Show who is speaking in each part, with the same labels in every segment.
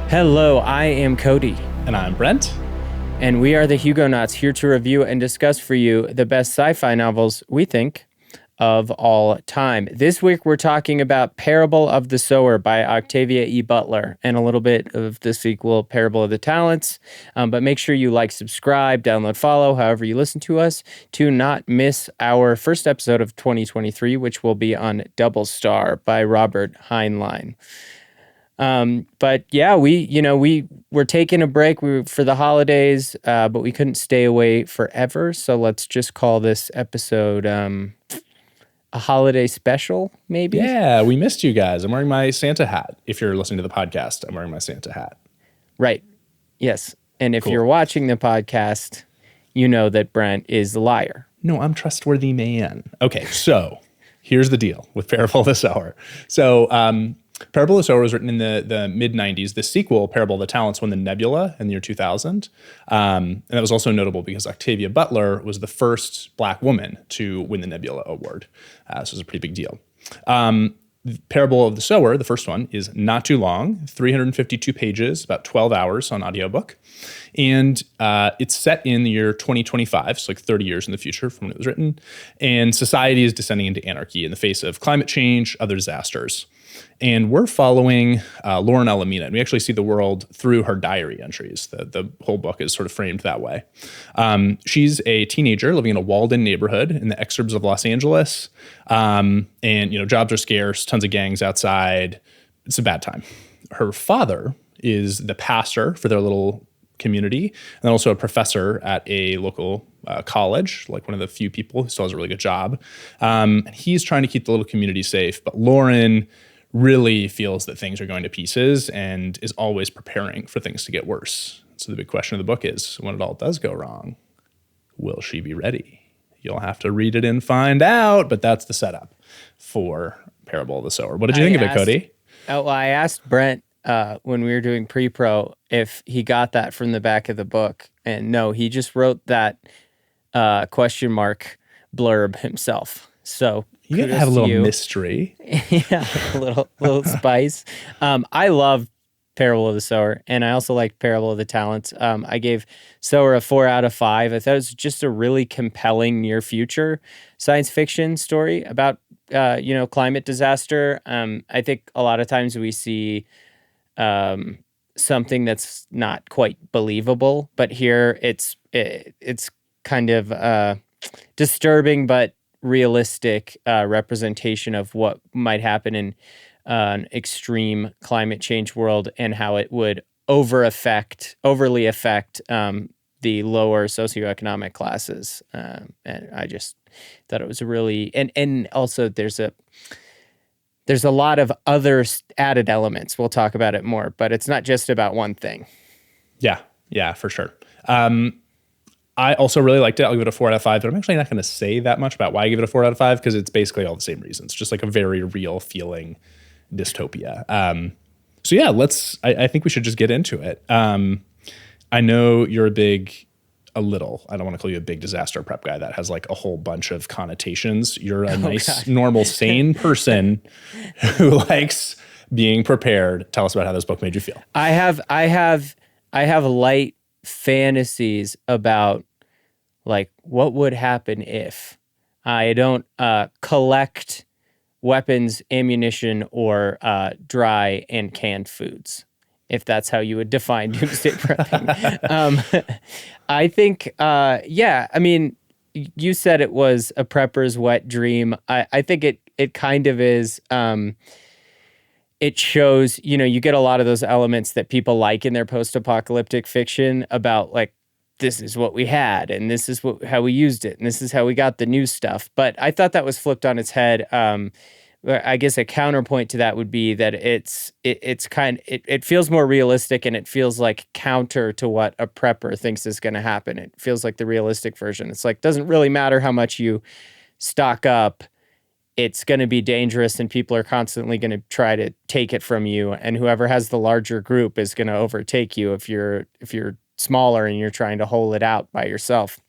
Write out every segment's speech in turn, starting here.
Speaker 1: Hello, I am Cody.
Speaker 2: And I'm Brent.
Speaker 1: And we are the Hugonauts, here to review and discuss for you the best sci-fi novels we think of all time. This week we're talking about Parable of the Sower by Octavia E. Butler and a little bit of the sequel, Parable of the Talents. But make sure you like, subscribe, download, follow, however you listen to us, to not miss our first episode of 2023, which will be on Double Star by Robert Heinlein. But yeah, we were taking a break for the holidays, but we couldn't stay away forever. So let's just call this episode a holiday special, maybe.
Speaker 2: Yeah, we missed you guys. I'm wearing my Santa hat. If you're listening to the podcast, I'm wearing my Santa hat.
Speaker 1: Right. Yes. And if
Speaker 2: Cool.
Speaker 1: you're watching the podcast, you know that Brent is the liar.
Speaker 2: No, I'm trustworthy man. Okay, so here's the deal with Parable of the Sower. So Parable of the Sower was written in the mid-90s. The sequel, Parable of the Talents, won the Nebula in the year 2000. And that was also notable because Octavia Butler was the first Black woman to win the Nebula Award. So it was a pretty big deal. Parable of the Sower, the first one, is not too long, 352 pages, about 12 hours on audiobook. And it's set in the year 2025, so like 30 years in the future from when it was written. And society is descending into anarchy in the face of climate change, other disasters. And we're following Lauren Olamina, and we actually see the world through her diary entries. The whole book is sort of framed that way. She's a teenager living in a walled-in neighborhood in the exurbs of Los Angeles. And, jobs are scarce, tons of gangs outside. It's a bad time. Her father is the pastor for their little community, and then also a professor at a local college, like one of the few people who still has a really good job. And he's trying to keep the little community safe, but Lauren really feels that things are going to pieces and is always preparing for things to get worse. So the big question of the book is, when it all does go wrong, will she be ready? You'll have to read it and find out, but that's the setup for Parable of the Sower. What did you think of it, Cody?
Speaker 1: I asked Brent when we were doing pre-pro if he got that from the back of the book, and no, he just wrote that question mark blurb himself. So
Speaker 2: you gotta have a little mystery.
Speaker 1: Yeah, a little spice. I love Parable of the Sower, and I also liked Parable of the Talents. I gave Sower a 4 out of 5. I thought it was just a really compelling near future science fiction story about climate disaster. I think a lot of times we see something that's not quite believable, but here it's kind of disturbing but realistic representation of what might happen in an extreme climate change world and how it would overly affect the lower socioeconomic classes. And I just thought it was a really and also there's a lot of other added elements. We'll talk about it more, but it's not just about one thing.
Speaker 2: Yeah, for sure. I also really liked it. I'll give it a 4 out of 5, but I'm actually not going to say that much about why I give it a 4 out of 5 because it's basically all the same reasons. Just like a very real feeling dystopia. So yeah, I think we should just get into it. I know you're I don't want to call you a big disaster prep guy. That has like a whole bunch of connotations. You're a nice, normal, sane person who likes being prepared. Tell us about how this book made you feel.
Speaker 1: I have light fantasies about like what would happen if I don't collect weapons, ammunition, or dry and canned foods, if that's how you would define doomsday prepping. I think, I mean, you said it was a prepper's wet dream. I think it kind of is. It shows, you get a lot of those elements that people like in their post-apocalyptic fiction about like, this is what we had, and this is how we used it, and this is how we got the new stuff. But I thought that was flipped on its head. I guess a counterpoint to that would be that it feels more realistic, and it feels like counter to what a prepper thinks is going to happen. It feels like the realistic version. It's like, doesn't really matter how much you stock up. It's going to be dangerous, and people are constantly going to try to take it from you. And whoever has the larger group is going to overtake you if you're smaller and you're trying to hold it out by yourself.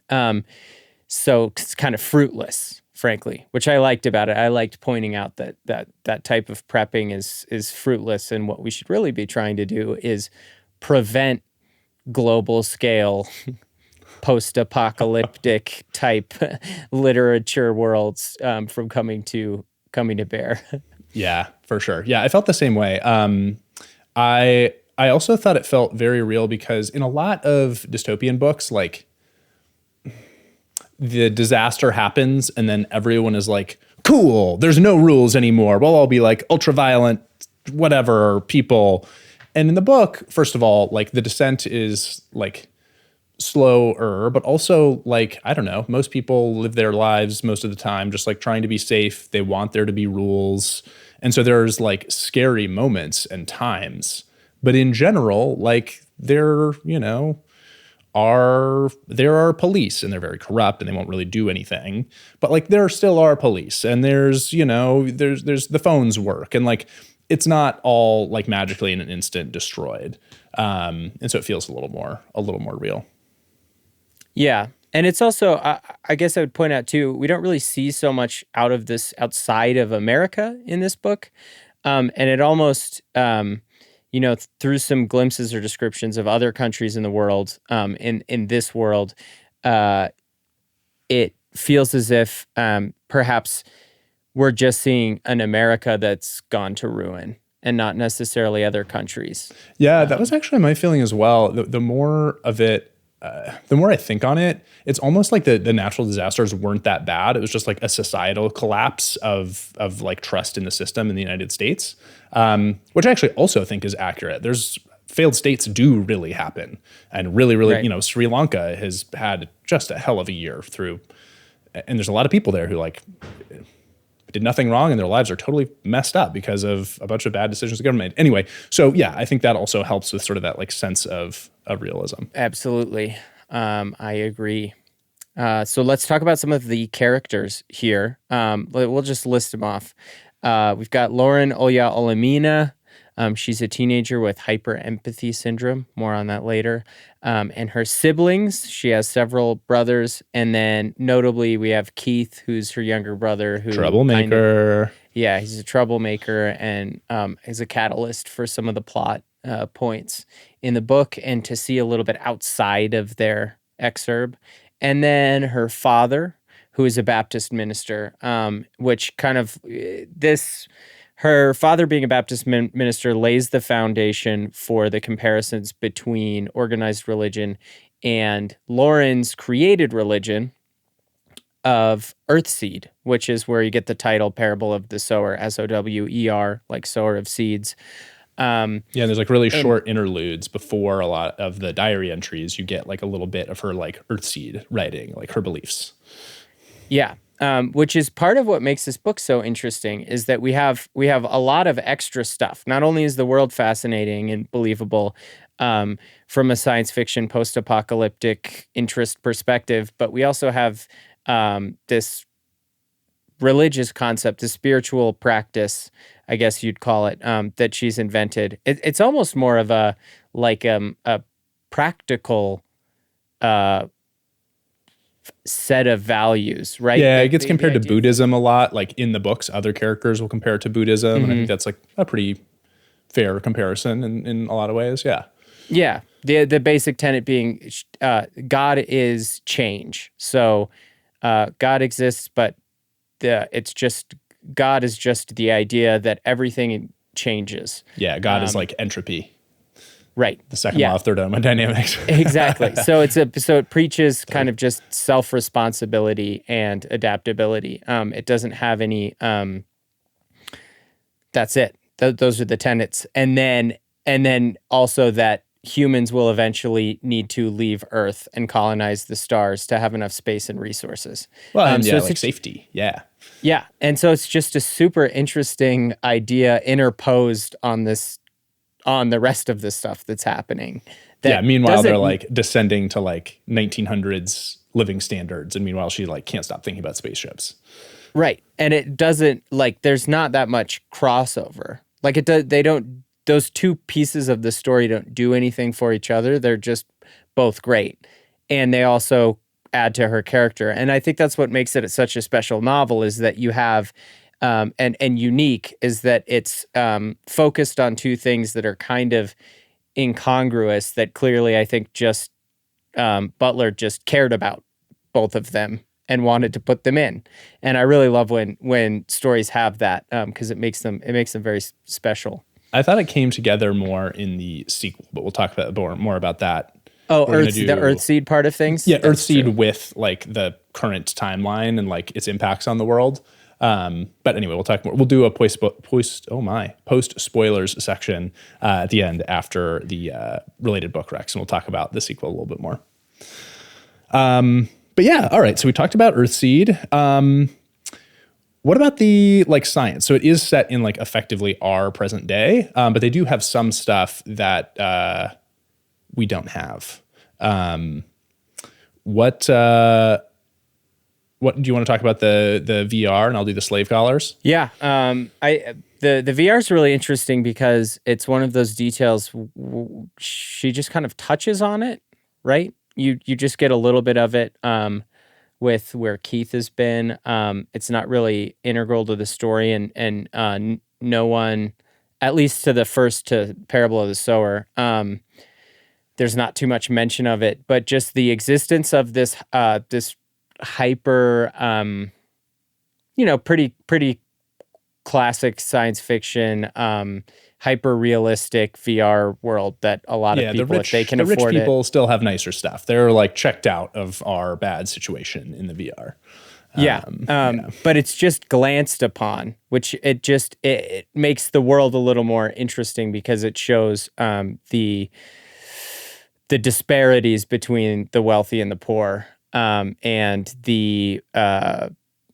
Speaker 1: So it's kind of fruitless frankly, which I liked about it. I liked pointing out that type of prepping is fruitless, and what we should really be trying to do is prevent global scale post-apocalyptic type literature worlds from coming to bear.
Speaker 2: Yeah, for sure. Yeah, I felt the same way. I also thought it felt very real because in a lot of dystopian books, like the disaster happens and then everyone is like, cool, there's no rules anymore. We'll all be like ultra-violent, whatever people. And in the book, first of all, like the descent is like slower, but also like, I don't know, most people live their lives most of the time just like trying to be safe. They want there to be rules. And so there's like scary moments and times. But in general, like there are police and they're very corrupt and they won't really do anything. But like there still are police and there's the phones work and like it's not all like magically in an instant destroyed. And so it feels a little more real.
Speaker 1: Yeah. And it's also, I guess I would point out too, we don't really see so much out of this outside of America in this book. And it almost, through some glimpses or descriptions of other countries in the world, in this world, it feels as if perhaps we're just seeing an America that's gone to ruin and not necessarily other countries.
Speaker 2: Yeah, that was actually my feeling as well. The more of it, the more I think on it, it's almost like the natural disasters weren't that bad. It was just like a societal collapse of like trust in the system in the United States, which I actually also think is accurate. There's failed states do really happen, and really, right. Sri Lanka has had just a hell of a year through, and there's a lot of people there who like did nothing wrong and their lives are totally messed up because of a bunch of bad decisions the government made. Anyway, so yeah, I think that also helps with sort of that like sense of realism.
Speaker 1: Absolutely. I agree. So let's talk about some of the characters here. We'll just list them off. We've got Lauren Olamina. She's a teenager with hyperempathy syndrome. More on that later. And her siblings, she has several brothers. And then notably, we have Keith, who's her younger brother.
Speaker 2: Troublemaker.
Speaker 1: He's a troublemaker and is a catalyst for some of the plot points in the book, and to see a little bit outside of their exurb. And then her father, who is a Baptist minister, which kind of her father being a Baptist minister lays the foundation for the comparisons between organized religion and Lauren's created religion of Earthseed, which is where you get the title Parable of the Sower, Sower, like sower of seeds.
Speaker 2: There's like really short interludes before a lot of the diary entries. You get like a little bit of her like Earthseed writing, like her beliefs.
Speaker 1: Yeah. Which is part of what makes this book so interesting, is that we have a lot of extra stuff. Not only is the world fascinating and believable from a science fiction post-apocalyptic interest perspective, but we also have this religious concept, this spiritual practice, I guess you'd call it, that she's invented. It's almost more of a practical set of values, right?
Speaker 2: Yeah, it gets compared to Buddhism a lot. Like in the books, other characters will compare it to Buddhism. And I think that's like a pretty fair comparison in a lot of ways. Yeah.
Speaker 1: Yeah. The basic tenet being God is change. So God exists, but God is just the idea that everything changes.
Speaker 2: Yeah, God is like entropy.
Speaker 1: Right.
Speaker 2: The second law of thermodynamics.
Speaker 1: Exactly. So it preaches kind of just self-responsibility and adaptability. It doesn't have any that's it. Those are the tenets. And then also that humans will eventually need to leave Earth and colonize the stars to have enough space and resources.
Speaker 2: Well, so it's like safety. Yeah.
Speaker 1: Yeah. And so it's just a super interesting idea interposed on the rest of the stuff that's happening.
Speaker 2: Meanwhile, they're like descending to like 1900s living standards. And meanwhile, she like can't stop thinking about spaceships.
Speaker 1: Right. And it doesn't like, there's not that much crossover. Like those two pieces of the story don't do anything for each other. They're just both great. And they also add to her character. And I think that's what makes it such a special novel, is that you have and unique, is that it's focused on two things that are kind of incongruous, that clearly I think just Butler just cared about both of them and wanted to put them in. And I really love when stories have that, because it makes them very special.
Speaker 2: I thought it came together more in the sequel, but we'll talk about more about that.
Speaker 1: Oh, the Earthseed part of things?
Speaker 2: Yeah, Earthseed with like the current timeline and like its impacts on the world. But anyway, we'll talk more. We'll do a post spoilers section at the end after the related book recs, and we'll talk about the sequel a little bit more. But yeah, all right. So we talked about Earthseed. What about the like science? So it is set in like effectively our present day, but they do have some stuff that we don't have. What do you want to talk about the VR, and I'll do the slave collars?
Speaker 1: Yeah. The VR is really interesting because it's one of those details she just kind of touches on it, right? You just get a little bit of it with where Keith has been. It's not really integral to the story, and no one, at least to Parable of the Sower, there's not too much mention of it, but just the existence of this this hyper, pretty classic science fiction, hyper realistic VR world that a lot of people, if they can afford it.
Speaker 2: The rich people still have nicer stuff. They're like checked out of our bad situation in the VR.
Speaker 1: But it's just glanced upon, which it makes the world a little more interesting because it shows the disparities between the wealthy and the poor, and the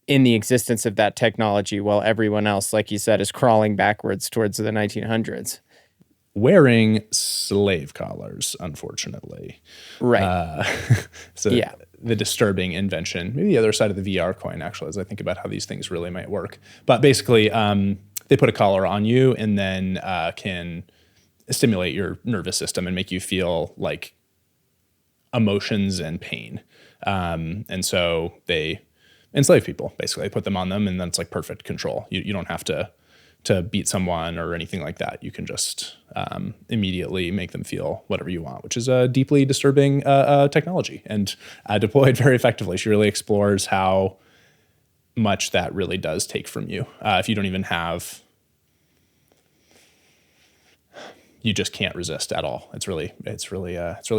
Speaker 1: in the existence of that technology, while everyone else, like you said, is crawling backwards towards the 1900s.
Speaker 2: Wearing slave collars, unfortunately.
Speaker 1: Right.
Speaker 2: The disturbing invention. Maybe the other side of the VR coin, actually, as I think about how these things really might work. But basically, they put a collar on you and then can stimulate your nervous system and make you feel like emotions and pain. And so they enslave people, basically. They put them on them, and then it's like perfect control. You don't have to beat someone or anything like that. You can just immediately make them feel whatever you want, which is a deeply disturbing technology and deployed very effectively. She really explores how much that really does take from you. If you don't even have, you just can't resist at all. It's really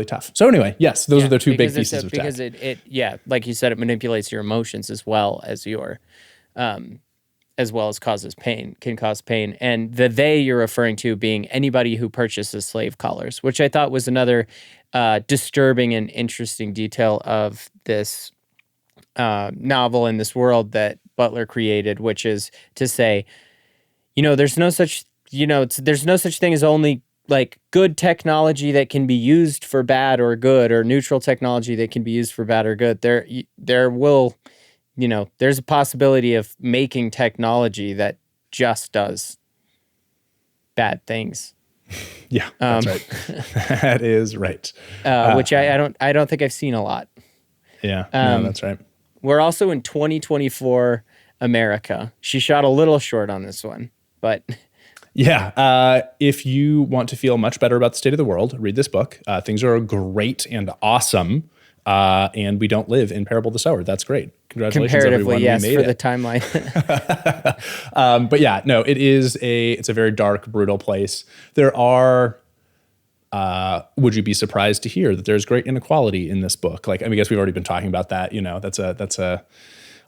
Speaker 2: tough. So anyway, yes, those are the two big pieces of tech.
Speaker 1: Because it like you said, it manipulates your emotions as well as can cause pain. And the they you're referring to being anybody who purchases slave collars, which I thought was another disturbing and interesting detail of this novel in this world that Butler created, which is to say, there's no such thing as only like good technology that can be used for bad or good, or neutral technology that can be used for bad or good. There's a possibility of making technology that just does bad things.
Speaker 2: Yeah, that's right. That is right.
Speaker 1: Which I don't think I've seen a lot.
Speaker 2: Yeah, no, that's right.
Speaker 1: We're also in 2024 America. She shot a little short on this one, but
Speaker 2: yeah. If you want to feel much better about the state of the world, read this book. Things are great and awesome. And we don't live in Parable of the Sower. That's great. Congratulations, everyone.
Speaker 1: Yes,
Speaker 2: we made
Speaker 1: for
Speaker 2: it.
Speaker 1: the timeline.
Speaker 2: But yeah, no, it's a very dark, brutal place. There are, would you be surprised to hear that there's great inequality in this book? Like, I guess we've already been talking about that. That's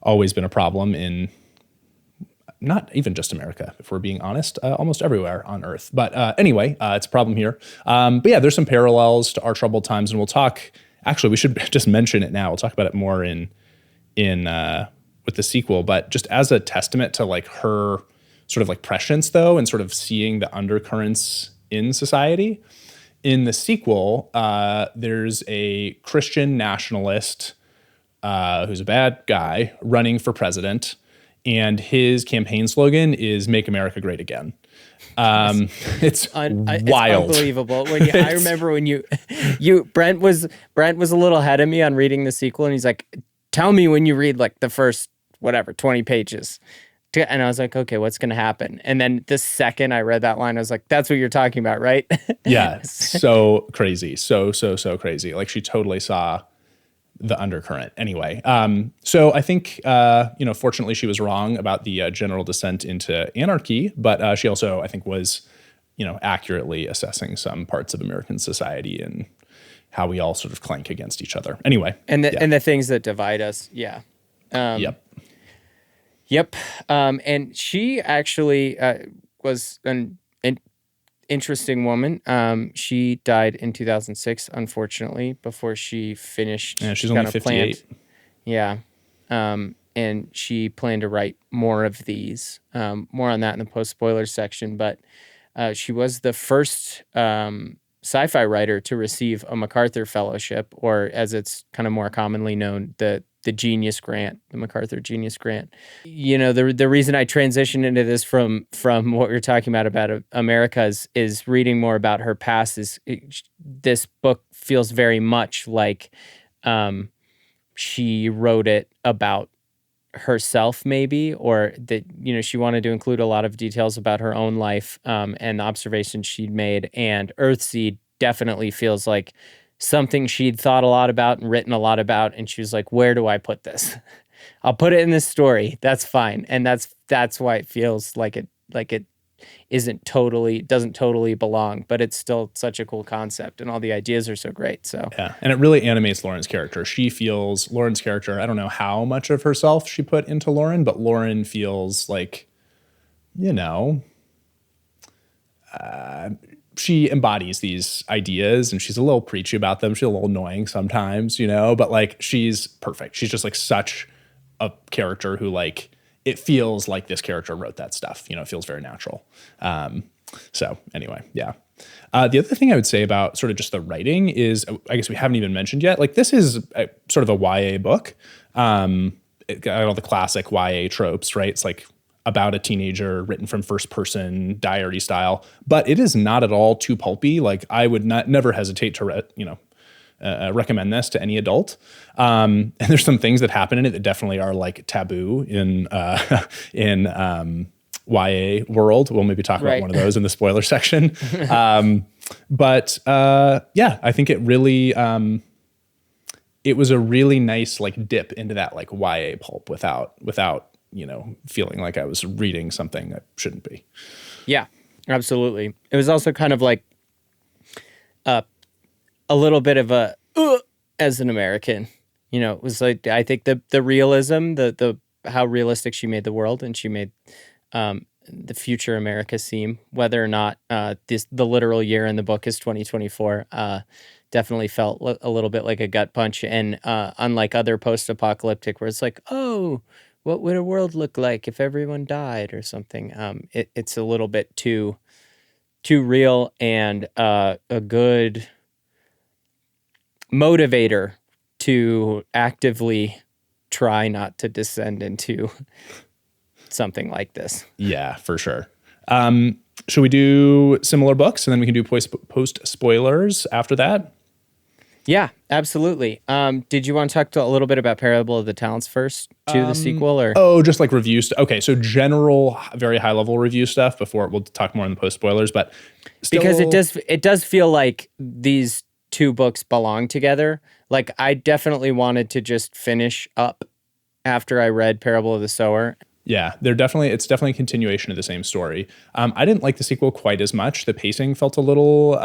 Speaker 2: always been a problem in not even just America, if we're being honest, almost everywhere on Earth. But anyway, it's a problem here. But yeah, there's some parallels to Our Troubled Times, and we'll talk. Actually, we should just mention it now. We'll talk about it more in with the sequel, but just as a testament to like her sort of like prescience, though, and sort of seeing the undercurrents in society. In the sequel, there's a Christian nationalist who's a bad guy running for president, and his campaign slogan is "Make America Great Again." It's
Speaker 1: It's
Speaker 2: wild.
Speaker 1: unbelievable. I remember when Brent was a little ahead of me on reading the sequel, and he's like, "Tell me when you read like the first 20 pages." And I was like, "Okay, what's going to happen?" And then the second I read that line, I was like, "That's what you're talking about, right?"
Speaker 2: Yeah, so crazy, so crazy. Like she totally saw the undercurrent. Anyway, so I think fortunately she was wrong about the general descent into anarchy, but she also I think was accurately assessing some parts of American society and how we all sort of clank against each other. Anyway,
Speaker 1: and the things that divide us. Yeah.
Speaker 2: Yep.
Speaker 1: Yep. And she actually was an interesting woman. She died in 2006, unfortunately, before she finished.
Speaker 2: Yeah, she's
Speaker 1: she
Speaker 2: only
Speaker 1: kinda
Speaker 2: 58.
Speaker 1: Yeah. And she planned to write more of these. More on that in the post spoilers section. But she was the first sci-fi writer to receive a MacArthur Fellowship, or as it's kind of more commonly known, the Genius Grant, the MacArthur Genius Grant. The reason I transitioned into this from what we were talking about America is reading more about her past. This book feels very much like she wrote it about herself, maybe, or that she wanted to include a lot of details about her own life and the observations she'd made. And Earthseed definitely feels like something she'd thought a lot about and written a lot about, and she was like, where do I put this? I'll put it in this story, that's fine. And that's why it feels like it doesn't totally belong, but it's still such a cool concept, and all the ideas are so great. So
Speaker 2: yeah, and it really animates Lauren's character. She feels Lauren's character. I don't know how much of herself she put into Lauren, but Lauren feels like, she embodies these ideas, and she's a little preachy about them. She's a little annoying sometimes, but like she's perfect. She's just like such a character who like it feels like this character wrote that stuff. It feels very natural. So anyway, yeah. The other thing I would say about sort of just the writing is, I guess we haven't even mentioned yet, like this is sort of a YA book. It got all the classic YA tropes, right? It's like about a teenager written from first person diary style, but it is not at all too pulpy. Like I would never hesitate to recommend this to any adult. And there's some things that happen in it that definitely are like taboo in YA world. We'll maybe talk about one of those in the spoiler section. But I think it really, it was a really nice like dip into that like YA pulp without feeling like I was reading something that shouldn't be.
Speaker 1: Yeah, absolutely. It was also kind of like a little bit of a as an American, it was like, I think the realism, the how realistic she made the world, and she made the future America seem, whether or not the literal year in the book is 2024, definitely felt a little bit like a gut punch. And unlike other post-apocalyptic where it's like, oh, what would a world look like if everyone died or something? It's a little bit too real, and a good motivator to actively try not to descend into something like this.
Speaker 2: Yeah, for sure. Should we do similar books and then we can do post spoilers after that?
Speaker 1: Yeah, absolutely. Did you want to talk a little bit about Parable of the Talents first to the sequel, or?
Speaker 2: Oh, just like review stuff. Okay, so general, very high level review stuff before we'll talk more in the post spoilers, but still...
Speaker 1: because it does feel like these two books belong together. Like I definitely wanted to just finish up after I read Parable of the Sower.
Speaker 2: Yeah, it's definitely a continuation of the same story. I didn't like the sequel quite as much. The pacing felt a little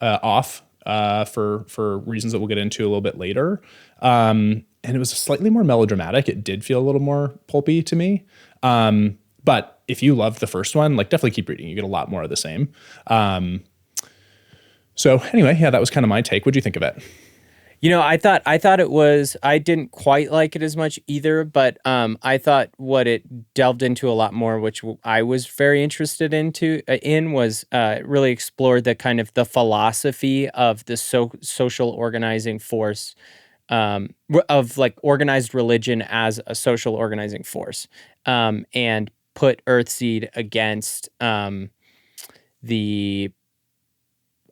Speaker 2: off for reasons that we'll get into a little bit later. And it was slightly more melodramatic. It did feel a little more pulpy to me. But if you loved the first one, like definitely keep reading. You get a lot more of the same. So anyway, yeah, that was kind of my take. What'd you think of it?
Speaker 1: I thought it was, I didn't quite like it as much either, but I thought what it delved into a lot more, which I was very interested in was really explored the kind of the philosophy of the social organizing force, of like organized religion as a social organizing force, and put Earthseed against the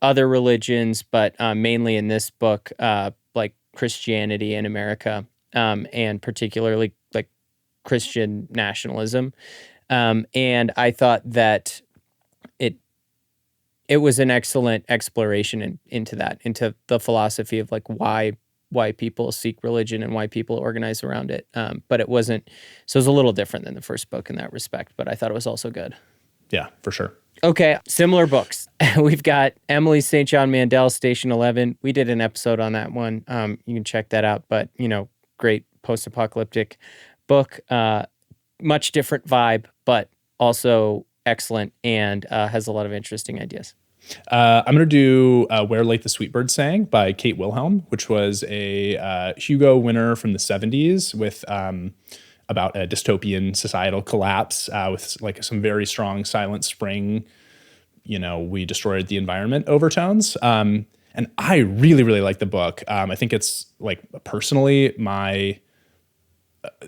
Speaker 1: other religions, but mainly in this book, like Christianity in America, and particularly like Christian nationalism. And I thought that it was an excellent exploration into the philosophy of like why people seek religion and why people organize around it. But it wasn't, so it was a little different than the first book in that respect, but I thought it was also good.
Speaker 2: Yeah, for sure.
Speaker 1: Okay, similar books. We've got Emily St. John Mandel, Station 11. We did an episode on that one. You can check that out, but great post-apocalyptic book. Much different vibe, but also excellent and has a lot of interesting ideas.
Speaker 2: I'm going to do Where Late the Sweetbird Sang by Kate Wilhelm, which was a Hugo winner from the 70s with about a dystopian societal collapse with like some very strong Silent Spring, we destroyed the environment overtones. And I really, really like the book. I think it's like personally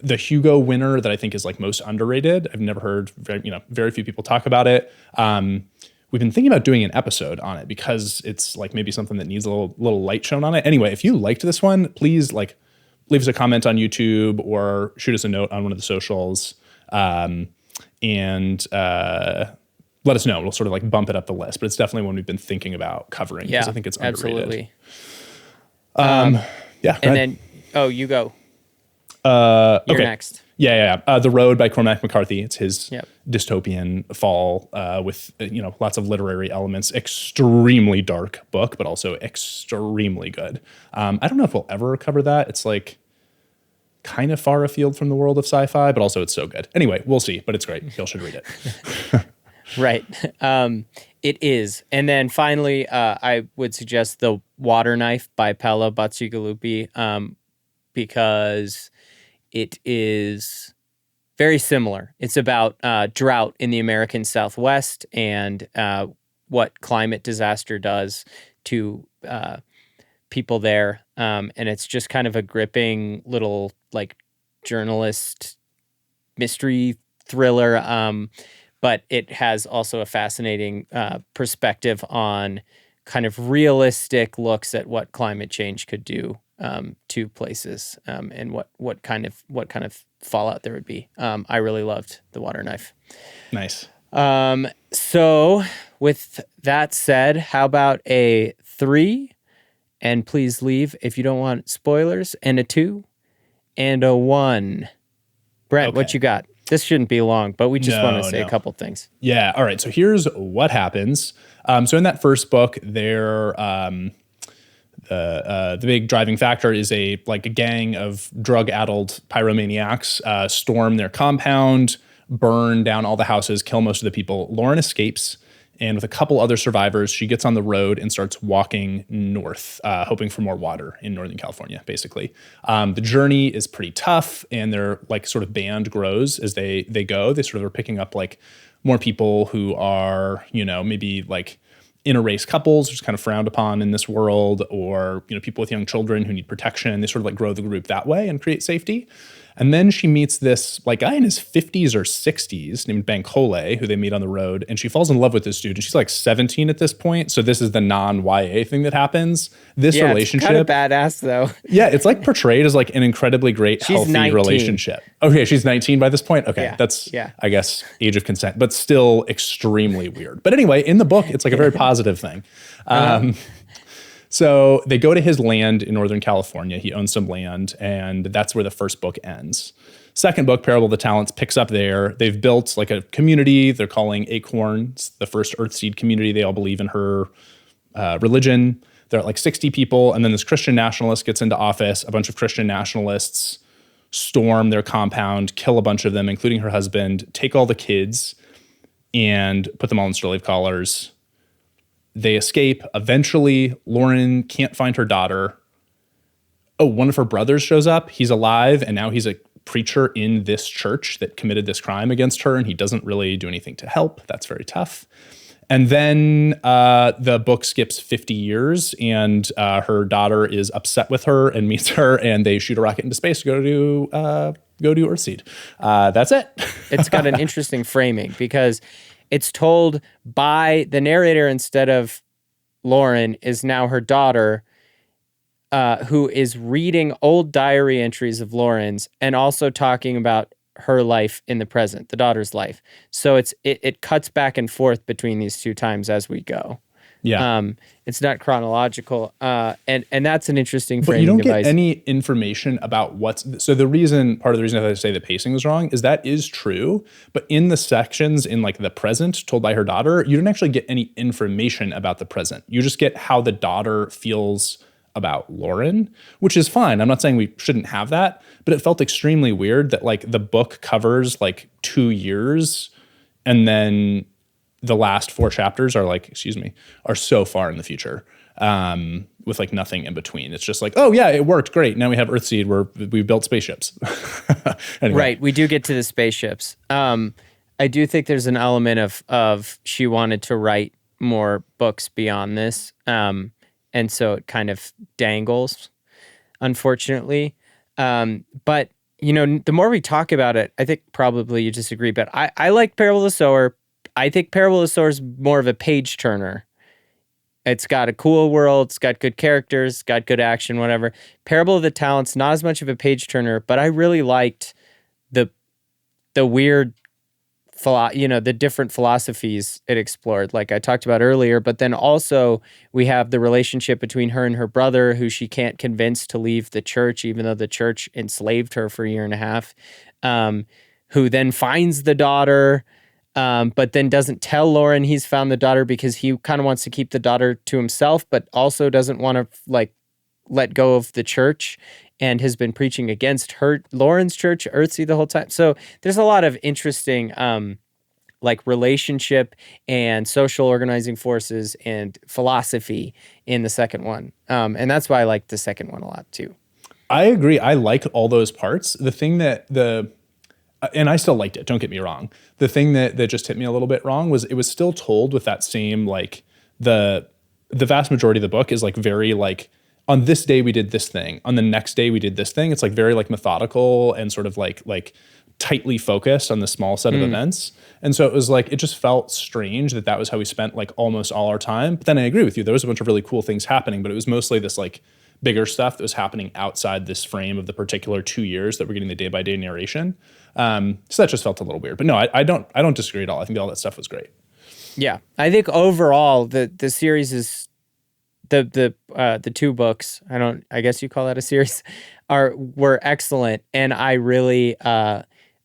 Speaker 2: the Hugo winner that I think is like most underrated. I've never heard very few people talk about it. We've been thinking about doing an episode on it because it's like maybe something that needs a little light shown on it. Anyway, if you liked this one, please like leave us a comment on YouTube or shoot us a note on one of the socials, and let us know. We'll sort of like bump it up the list, but it's definitely one we've been thinking about covering because I think it's underrated.
Speaker 1: Absolutely.
Speaker 2: Yeah.
Speaker 1: And then, you go. You're next.
Speaker 2: Yeah. The Road by Cormac McCarthy. It's his dystopian fall with lots of literary elements. Extremely dark book, but also extremely good. I don't know if we'll ever cover that. It's like kind of far afield from the world of sci-fi, but also it's so good. Anyway, we'll see, but it's great. Y'all should read it.
Speaker 1: Right. It is. And then finally, I would suggest The Water Knife by Paolo Bacigalupi, because it is very similar. It's about drought in the American Southwest and what climate disaster does to people there. And it's just kind of a gripping little like journalist mystery thriller. But it has also a fascinating perspective on kind of realistic looks at what climate change could do to places, and what kind of fallout there would be. I really loved The Water Knife.
Speaker 2: Nice.
Speaker 1: So with that said, how about a 3? And please leave if you don't want spoilers, and a 2 and a 1. Brent, what you got? This shouldn't be long, but we just want to say a couple things.
Speaker 2: Yeah. All right. So here's what happens. So in that first book, the big driving factor is a gang of drug-addled pyromaniacs storm their compound, burn down all the houses, kill most of the people. Lauren escapes, and with a couple other survivors, she gets on the road and starts walking north, hoping for more water in Northern California, basically. The journey is pretty tough, and their sort of band grows as they go. They sort of are picking up more people who are, maybe interrace couples, which is kind of frowned upon in this world, or people with young children who need protection. They sort of grow the group that way and create safety. And then she meets this guy in his 50s or 60s named Bankole, who they meet on the road, and she falls in love with this dude. And she's 17 at this point, so this is the non-YA thing that happens. This relationship,
Speaker 1: it's kind of badass though.
Speaker 2: Yeah, it's portrayed as an incredibly great, healthy 19. Relationship. Okay, she's 19 by this point. Okay, that's I guess age of consent, but still extremely weird. But anyway, in the book, it's a very positive thing. So they go to his land in Northern California. He owns some land, and that's where the first book ends. Second book, Parable of the Talents, picks up there. They've built a community they're calling Acorns, the first Earthseed community. They all believe in her religion. They're at 60 people, and then this Christian nationalist gets into office. A bunch of Christian nationalists storm their compound, kill a bunch of them, including her husband, take all the kids, and put them all in slave collars. They escape. Eventually, Lauren can't find her daughter. Oh, one of her brothers shows up. He's alive, and now he's a preacher in this church that committed this crime against her, and he doesn't really do anything to help. That's very tough. And then the book skips 50 years, and her daughter is upset with her and meets her, and they shoot a rocket into space to go to go do Earthseed. That's it.
Speaker 1: It's got an interesting framing because it's told by the narrator instead of Lauren is now her daughter, who is reading old diary entries of Lauren's and also talking about her life in the present, the daughter's life. So it cuts back and forth between these two times as we go.
Speaker 2: Yeah.
Speaker 1: It's not chronological. And that's an interesting
Speaker 2: But
Speaker 1: framing
Speaker 2: you don't
Speaker 1: device.
Speaker 2: get any information about part of the reason I say the pacing is wrong is that is true. But in the sections in like the present told by her daughter, you don't actually get any information about the present. You just get how the daughter feels about Lauren, which is fine. I'm not saying we shouldn't have that, but it felt extremely weird that like the book covers like 2 years and then the last 4 chapters are so far in the future, with like nothing in between. It's just like, oh yeah, it worked great. Now we have Earthseed where we built spaceships. Anyway.
Speaker 1: Right, we do get to the spaceships. I do think there's an element of she wanted to write more books beyond this, and so it kind of dangles, unfortunately. But the more we talk about it, I think probably you disagree. But I like Parable of the Sower. I think Parable of the Sower is more of a page turner. It's got a cool world. It's got good characters. Got good action. Whatever. Parable of the Talents, not as much of a page turner, but I really liked the weird, the different philosophies it explored, like I talked about earlier. But then also we have the relationship between her and her brother, who she can't convince to leave the church, even though the church enslaved her for a year and a half. Who then finds the daughter. But then doesn't tell Lauren he's found the daughter because he kind of wants to keep the daughter to himself, but also doesn't want to like let go of the church and has been preaching against Lauren's church, Earthseed, the whole time. So there's a lot of interesting like relationship and social organizing forces and philosophy in the second one. And that's why I like the second one a lot too.
Speaker 2: I agree. I like all those parts. The thing and I still liked it, don't get me wrong. The thing that just hit me a little bit wrong was it was still told with that same, like, the vast majority of the book is like very like, on this day we did this thing, on the next day we did this thing. It's like very like methodical and sort of like tightly focused on the small set of events. And so it was like, it just felt strange that was how we spent like almost all our time. But then I agree with you, there was a bunch of really cool things happening, but it was mostly this like bigger stuff that was happening outside this frame of the particular 2 years that we're getting the day-by-day narration. So that just felt a little weird. But no, I don't disagree at all. I think all that stuff was great.
Speaker 1: Yeah, I think overall the series is the 2 books. I guess you call that a series, were excellent, and I really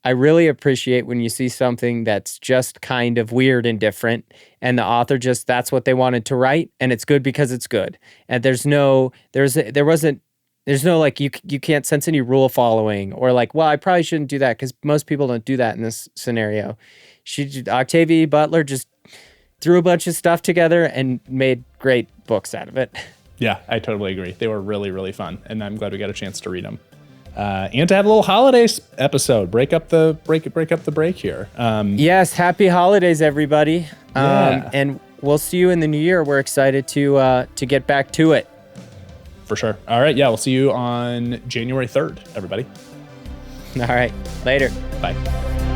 Speaker 1: appreciate when you see something that's just kind of weird and different, and the author that's what they wanted to write, and it's good because it's good. And there's no like you can't sense any rule following or like, well, I probably shouldn't do that because most people don't do that in this scenario. Octavia Butler just threw a bunch of stuff together and made great books out of it.
Speaker 2: Yeah, I totally agree. They were really, really fun, and I'm glad we got a chance to read them. And to have a little holiday episode, break up the break here.
Speaker 1: Yes, happy holidays, everybody.
Speaker 2: Yeah.
Speaker 1: And we'll see you in the new year. We're excited to get back to it.
Speaker 2: For sure. All right. Yeah, we'll see you on January 3rd, everybody.
Speaker 1: All right. Later.
Speaker 2: Bye.